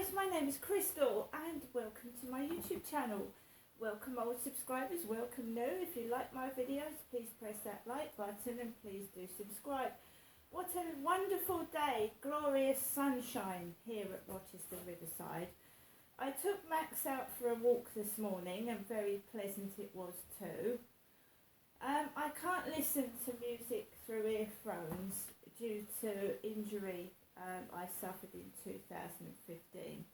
guys, my name is Crystal and welcome to my YouTube channel. Welcome old subscribers, welcome new. If you like my videos, please press that like button and please do subscribe. What a wonderful day, glorious sunshine here at Rochester Riverside. I took Max out for a walk this morning and very pleasant it was too. I can't listen to music through earphones due to injury I suffered in 2015.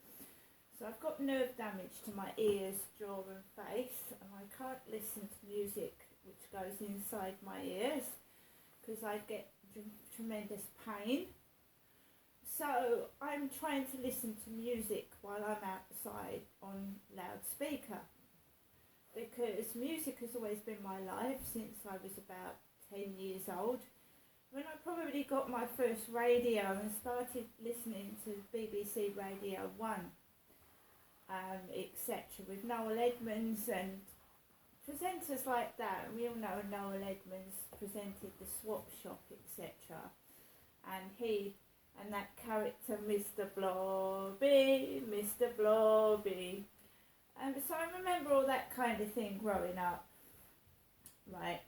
So I've got nerve damage to my ears, jaw and face, and I can't listen to music which goes inside my ears because I get tremendous pain. So I'm trying to listen to music while I'm outside on loudspeaker, because music has always been my life since I was about 10 years old. When I probably got my first radio and started listening to BBC Radio 1, etc., with Noel Edmonds and presenters like that. We all know Noel Edmonds presented the Swap Shop, etc. And he and that character, Mr. Blobby, Mr. Blobby. So I remember all that kind of thing growing up. Right.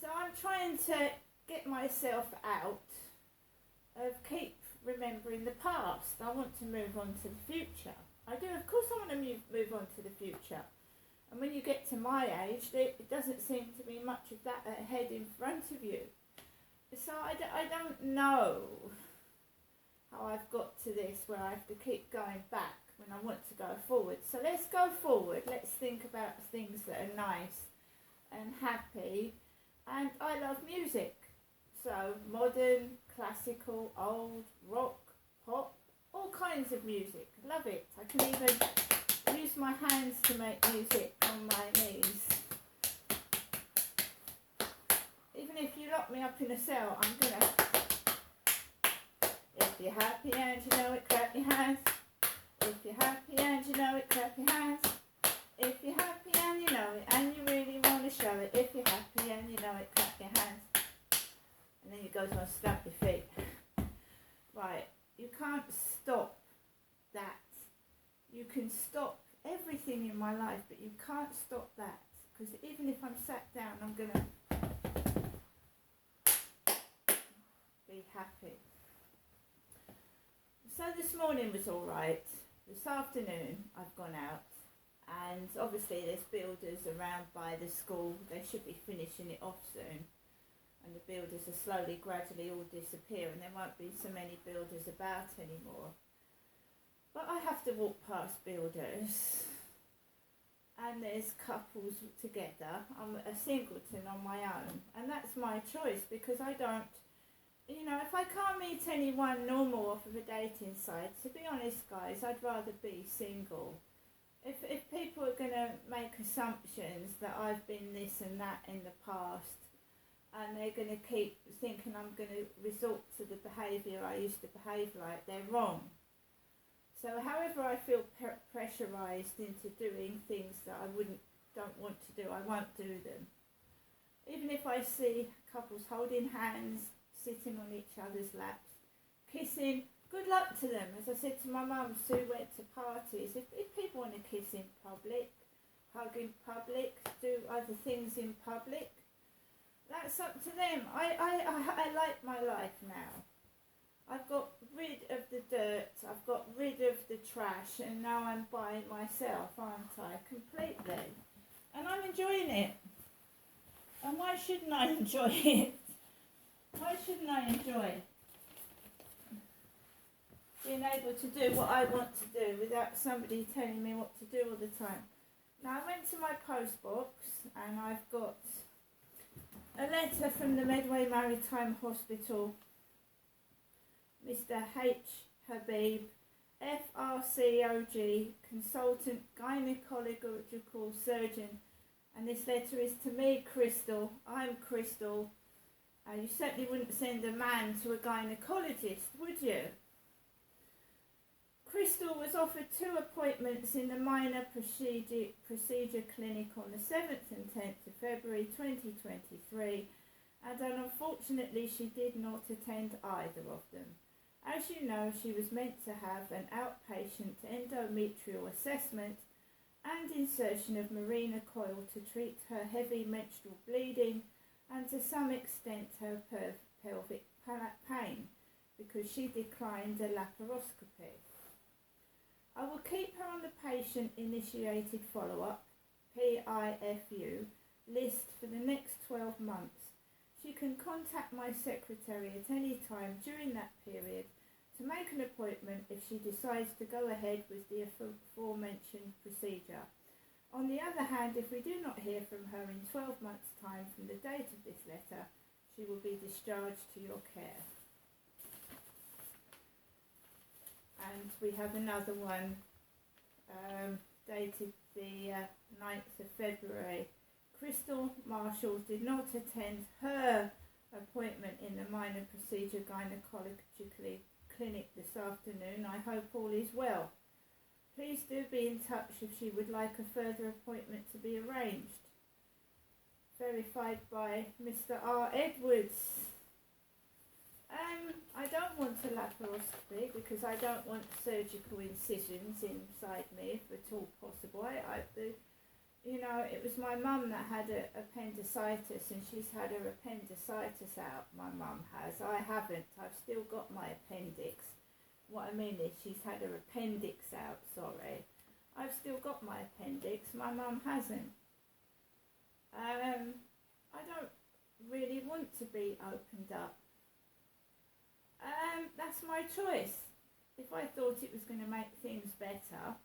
So I'm trying to get myself out of keep remembering the past. I want to move on to the future. I do, of course I want to move on to the future. And when you get to my age, it doesn't seem to be much of that ahead in front of you. So I don't know how I've got to this where I have to keep going back when I want to go forward. So let's go forward. Let's think about things that are nice and happy. And I love music. So modern, classical, old, rock, pop, all kinds of music. Love it. I can even use my hands to make music on my knees. Even if you lock me up in a cell, I'm gonna. If you're happy and you know it, clap your hands. If you're happy and you know it, clap your hands. If you're happy and you know it, and you really want to show it. If you're happy and you know it, clap your hands. And then it goes on, stamp your feet. Right, you can't stop that. You can stop everything in my life, but you can't stop that. Because even if I'm sat down, I'm going to be happy. So this morning was all right. This afternoon, I've gone out. And obviously there's builders around by the school. They should be finishing it off soon. And the builders are slowly, gradually all disappear, and there won't be so many builders about anymore. But I have to walk past builders, and there's couples together. I'm a singleton on my own, and that's my choice, because I don't, if I can't meet anyone normal off of a dating site, to be honest guys, I'd rather be single. If people are going to make assumptions that I've been this and that in the past, and they're going to keep thinking I'm going to resort to the behaviour I used to behave like, they're wrong. So however I feel pressurised into doing things that I don't want to do, I won't do them. Even if I see couples holding hands, sitting on each other's laps, kissing, good luck to them. As I said to my mum, Sue went to parties. If people want to kiss in public, hug in public, do other things in public, that's up to them. I like my life now. I've got rid of the dirt, I've got rid of the trash, and now I'm by myself, aren't I? Completely. And I'm enjoying it. And why shouldn't I enjoy it? Why shouldn't I enjoy being able to do what I want to do without somebody telling me what to do all the time? Now I went to my post box and I've got a letter from the Medway Maritime Hospital, Mr. H. Habib, FRCOG, consultant gynecological surgeon, and this letter is to me, Crystal. I'm Crystal. You certainly wouldn't send a man to a gynecologist, would you? Crystal was offered 2 appointments in the minor procedure clinic on the 7th and 10th of February 2023, and unfortunately she did not attend either of them. As you know, she was meant to have an outpatient endometrial assessment and insertion of Mirena coil to treat her heavy menstrual bleeding and to some extent her pelvic pain, because she declined a laparoscopy. I will keep her on the patient-initiated follow-up, PIFU, list for the next 12 months. She can contact my secretary at any time during that period to make an appointment if she decides to go ahead with the aforementioned procedure. On the other hand, if we do not hear from her in 12 months' time from the date of this letter, she will be discharged to your care. And we have another one dated the 9th of February. Crystal Marshall did not attend her appointment in the minor procedure gynecological clinic this afternoon. I hope all is well. Please do be in touch if she would like a further appointment to be arranged. Verified by Mr. R. Edwards. I don't want a laparoscopy because I don't want surgical incisions inside me if at all possible. It was my mum that had appendicitis, and she's had her appendicitis out, my mum has. I haven't. I've still got my appendix. What I mean is she's had her appendix out, sorry. I've still got my appendix. My mum hasn't. I don't really want to be opened up. That's my choice. If I thought it was going to make things better,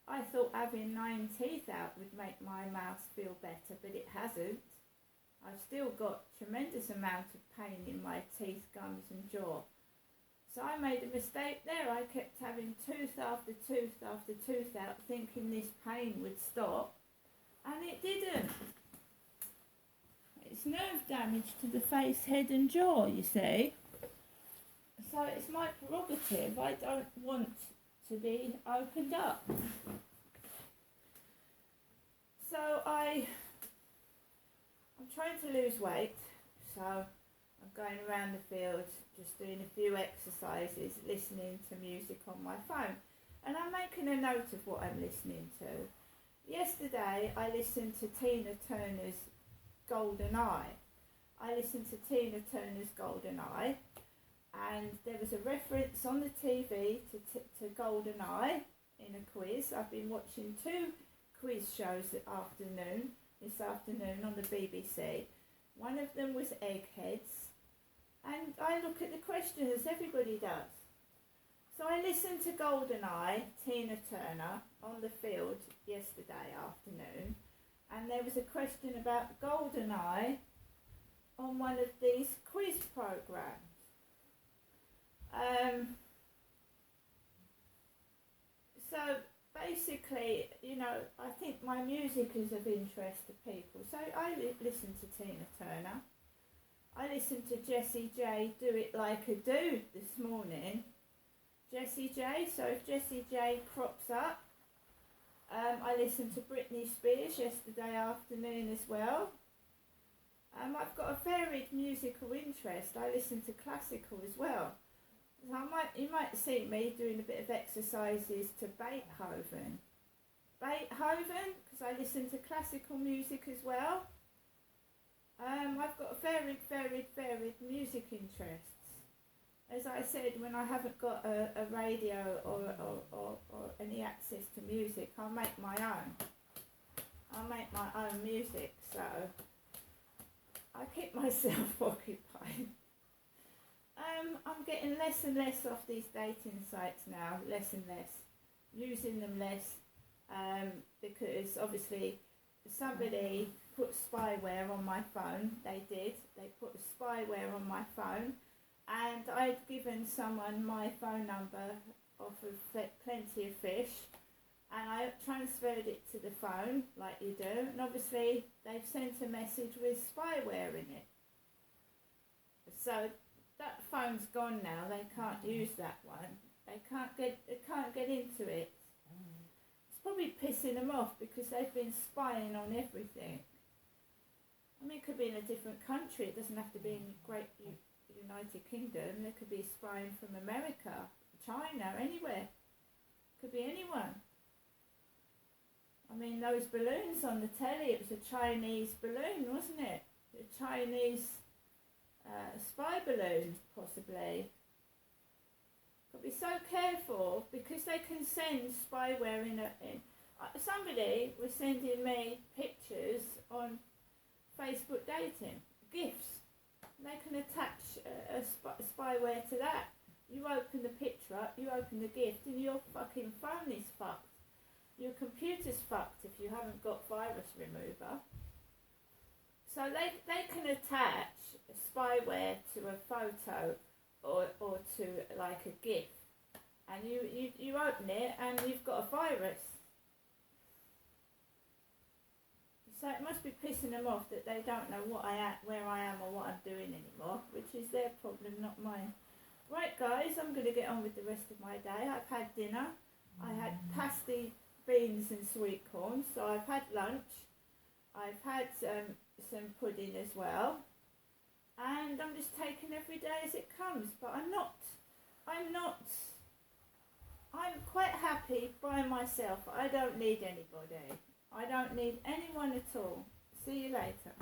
I thought having 9 teeth out would make my mouth feel better, but it hasn't. I've still got tremendous amount of pain in my teeth, gums and jaw. So I made a mistake there. I kept having tooth after tooth after tooth out, thinking this pain would stop, and it didn't. It's nerve damage to the face, head and jaw, you see. So it's my prerogative. I don't want to be opened up. So I'm trying to lose weight, so I'm going around the field, just doing a few exercises, listening to music on my phone, and I'm making a note of what I'm listening to. Yesterday I listened to Tina Turner's Golden Eye. And there was a reference on the TV to Golden Eye in a quiz. I've been watching 2 quiz shows this afternoon on the BBC. One of them was Eggheads, and I look at the questions, everybody does. So I listened to Golden Eye, Tina Turner, on the field yesterday afternoon, and there was a question about Golden Eye on one of these quiz programs. So basically, I think my music is of interest to people. So I listen to Tina Turner. I listened to Jessie J Do It Like a Dude this morning. Jessie J, so if Jessie J crops up. I listened to Britney Spears yesterday afternoon as well. I've got a varied musical interest. I listen to classical as well. So you might see me doing a bit of exercises to Beethoven. Because I listen to classical music as well. I've got varied music interests. As I said, when I haven't got a radio or any access to music, I'll make my own. I'll make my own music, so I keep myself occupied. I'm getting less and less off these dating sites now, less and less, using them less, because obviously somebody put spyware on my phone. They put spyware on my phone, and I'd given someone my phone number off of Plenty of Fish, and I transferred it to the phone like you do, and obviously they've sent a message with spyware in it. So that phone's gone now. They can't use that one. They can't get into it. It's probably pissing them off because they've been spying on everything. I mean, it could be in a different country. It doesn't have to be in United Kingdom. There could be spying from America, China, anywhere. Could be anyone. I mean, those balloons on the telly, it was a Chinese balloon, wasn't it? A Chinese spy balloon, possibly. Got to be so careful because they can send spyware in. Somebody was sending me pictures on Facebook dating, GIFs. They can attach spyware to that. You open the picture up, you open the gift, and your fucking phone is fucked. Your computer's fucked if you haven't got virus remover. So they can attach spyware to a photo or to like a GIF, and you open it and you've got a virus. So it must be pissing them off that they don't know where I am or what I'm doing anymore, which is their problem, not mine. Right guys, I'm going to get on with the rest of my day. I've had dinner. I had pasty, beans and sweet corn, so I've had lunch. I've had some pudding as well. And I'm just taking every day as it comes. But I'm quite happy by myself. I don't need anybody. I don't need anyone at all. See you later.